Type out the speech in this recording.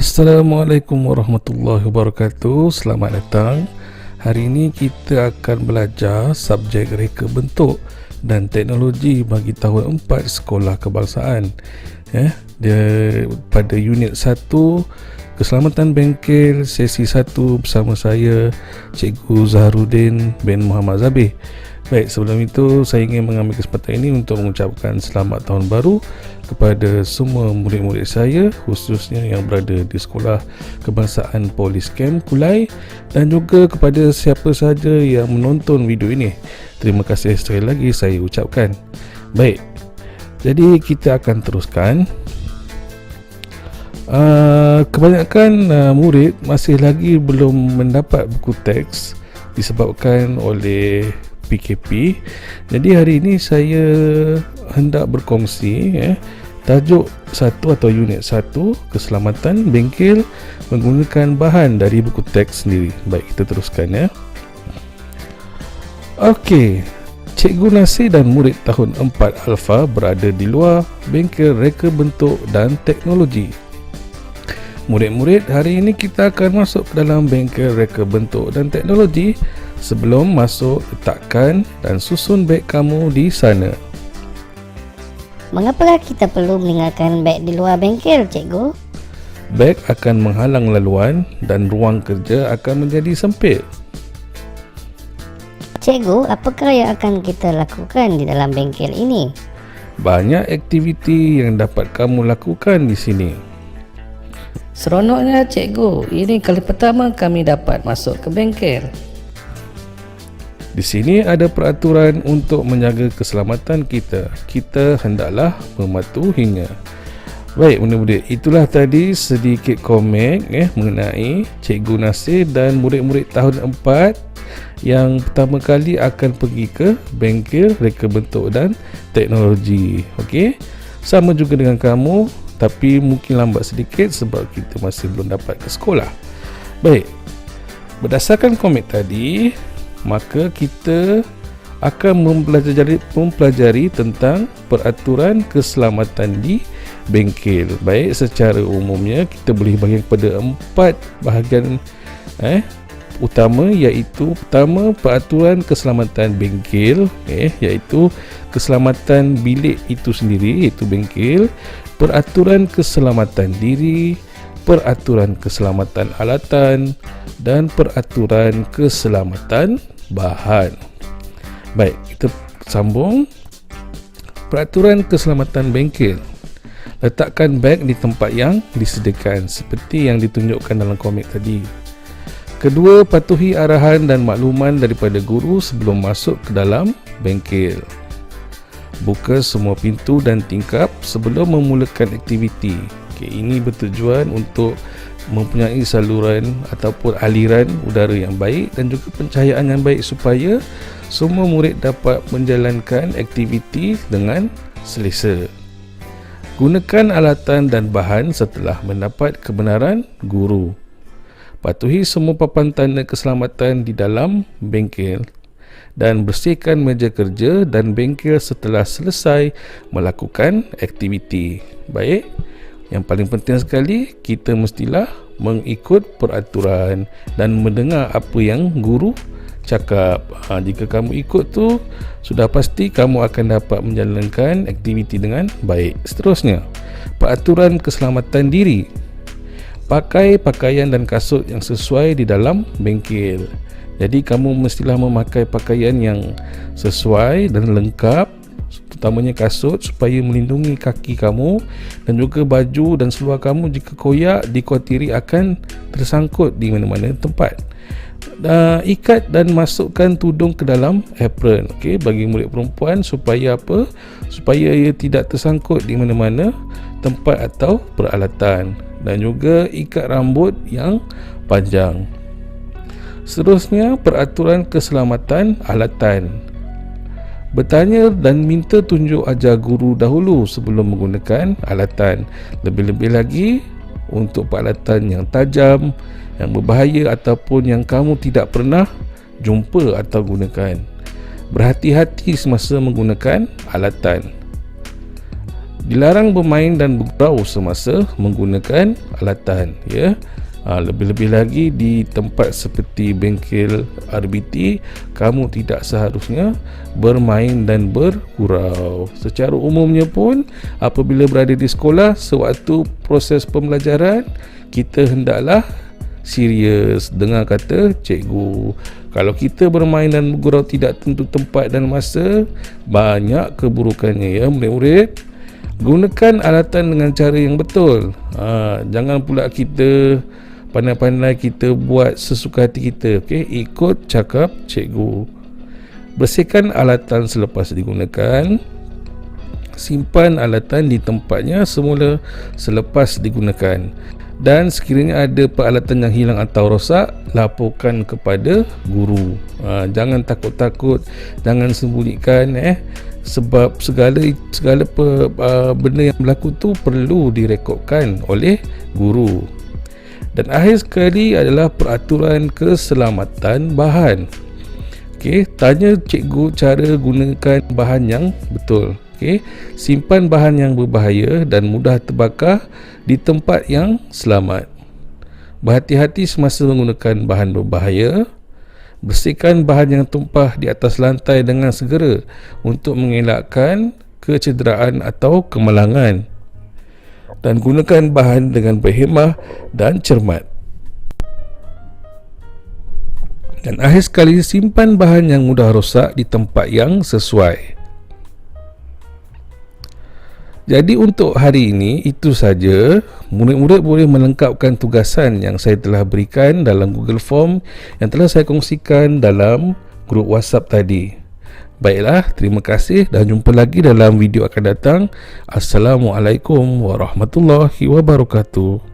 Assalamualaikum warahmatullahi wabarakatuh. Selamat datang. Hari ini kita akan belajar subjek reka bentuk dan teknologi bagi tahun 4 sekolah kebangsaan. Dia pada unit 1 keselamatan bengkel, sesi 1 bersama saya Cikgu Zaharuddin bin Muhammad Zabih. Baik, sebelum itu saya ingin mengambil kesempatan ini untuk mengucapkan selamat tahun baru kepada semua murid-murid saya, khususnya yang berada di Sekolah Kebangsaan Polis Camp Kulai, dan juga kepada siapa sahaja yang menonton video ini. Terima kasih sekali lagi saya ucapkan. Baik, jadi kita akan teruskan. Kebanyakan murid masih lagi belum mendapat buku teks disebabkan oleh PKP. Jadi hari ini saya hendak berkongsi tajuk 1 atau unit 1 keselamatan bengkel menggunakan bahan dari buku teks sendiri. Baik, kita teruskan ya. Okey, Cikgu Nasir dan murid tahun 4 Alfa berada di luar bengkel reka bentuk dan teknologi. Murid-murid, hari ini kita akan masuk ke dalam bengkel reka bentuk dan teknologi. Sebelum masuk, letakkan dan susun beg kamu di sana. Mengapakah kita perlu meninggalkan beg di luar bengkel, Cikgu? Beg akan menghalang laluan dan ruang kerja akan menjadi sempit. Cikgu, apakah yang akan kita lakukan di dalam bengkel ini? Banyak aktiviti yang dapat kamu lakukan di sini. Seronoknya, Cikgu. Ini kali pertama kami dapat masuk ke bengkel. Di sini ada peraturan untuk menjaga keselamatan kita. Kita hendaklah mematuhinya. Baik, murid-murid, itulah tadi sedikit komen mengenai Cikgu Nasir dan murid-murid tahun 4 yang pertama kali akan pergi ke bengkel reka bentuk dan teknologi. Okey, sama juga dengan kamu, tapi mungkin lambat sedikit sebab kita masih belum dapat ke sekolah. Baik, berdasarkan komen tadi, maka kita akan mempelajari tentang peraturan keselamatan di bengkel. Baik, secara umumnya kita boleh bagi kepada 4 bahagian utama, iaitu pertama, peraturan keselamatan bengkel, iaitu keselamatan bilik itu sendiri, iaitu bengkel, peraturan keselamatan diri, peraturan keselamatan alatan, dan peraturan keselamatan bahan. Baik, kita sambung. Peraturan keselamatan bengkel. Letakkan beg di tempat yang disediakan seperti yang ditunjukkan dalam komik tadi. Kedua, patuhi arahan dan makluman daripada guru sebelum masuk ke dalam bengkel. Buka semua pintu dan tingkap sebelum memulakan aktiviti. Ini bertujuan untuk mempunyai saluran ataupun aliran udara yang baik dan juga pencahayaan yang baik supaya semua murid dapat menjalankan aktiviti dengan selesa. Gunakan alatan dan bahan setelah mendapat kebenaran guru. Patuhi semua papan tanda keselamatan di dalam bengkel dan bersihkan meja kerja dan bengkel setelah selesai melakukan aktiviti. Baik, yang paling penting sekali, kita mestilah mengikut peraturan dan mendengar apa yang guru cakap. Jika kamu ikut tu, sudah pasti kamu akan dapat menjalankan aktiviti dengan baik. Seterusnya, peraturan keselamatan diri. Pakai pakaian dan kasut yang sesuai di dalam bengkel. Jadi kamu mestilah memakai pakaian yang sesuai dan lengkap, terutamanya kasut supaya melindungi kaki kamu, dan juga baju dan seluar kamu jika koyak dikhawatiri akan tersangkut di mana-mana tempat. Ikat dan masukkan tudung ke dalam apron, bagi murid perempuan supaya apa? Supaya ia tidak tersangkut di mana-mana tempat atau peralatan, dan juga ikat rambut yang panjang. Seterusnya, peraturan keselamatan alatan. Bertanya dan minta tunjuk ajar guru dahulu sebelum menggunakan alatan. Lebih-lebih lagi untuk peralatan yang tajam, yang berbahaya ataupun yang kamu tidak pernah jumpa atau gunakan. Berhati-hati semasa menggunakan alatan. Dilarang bermain dan bergurau semasa menggunakan alatan, ya. Lebih-lebih lagi di tempat seperti bengkel RBT, kamu tidak seharusnya bermain dan bergurau. Secara umumnya pun, apabila berada di sekolah sewaktu proses pembelajaran, kita hendaklah serius dengar kata cikgu. Kalau kita bermain dan bergurau tidak tentu tempat dan masa, banyak keburukannya, ya murid-murid. Gunakan alatan dengan cara yang betul. Jangan pula kita pandai-pandai kita buat sesuka hati kita. Okey, ikut cakap cikgu. Bersihkan alatan selepas digunakan. Simpan alatan di tempatnya semula selepas digunakan. Dan sekiranya ada peralatan yang hilang atau rosak, laporkan kepada guru. Jangan takut-takut, jangan sembunyikan, sebab segala benda yang berlaku tu perlu direkodkan oleh guru. Dan akhir sekali adalah peraturan keselamatan bahan. Okey, tanya cikgu cara gunakan bahan yang betul. Okey, simpan bahan yang berbahaya dan mudah terbakar di tempat yang selamat. Berhati-hati semasa menggunakan bahan berbahaya. Bersihkan bahan yang tumpah di atas lantai dengan segera untuk mengelakkan kecederaan atau kemalangan. Dan gunakan bahan dengan berhemah dan cermat. Dan akhir sekali, simpan bahan yang mudah rosak di tempat yang sesuai. Jadi untuk hari ini itu saja. Murid-murid boleh melengkapkan tugasan yang saya telah berikan dalam Google Form yang telah saya kongsikan dalam grup WhatsApp tadi. Baiklah, terima kasih dan jumpa lagi dalam video akan datang. Assalamualaikum warahmatullahi wabarakatuh.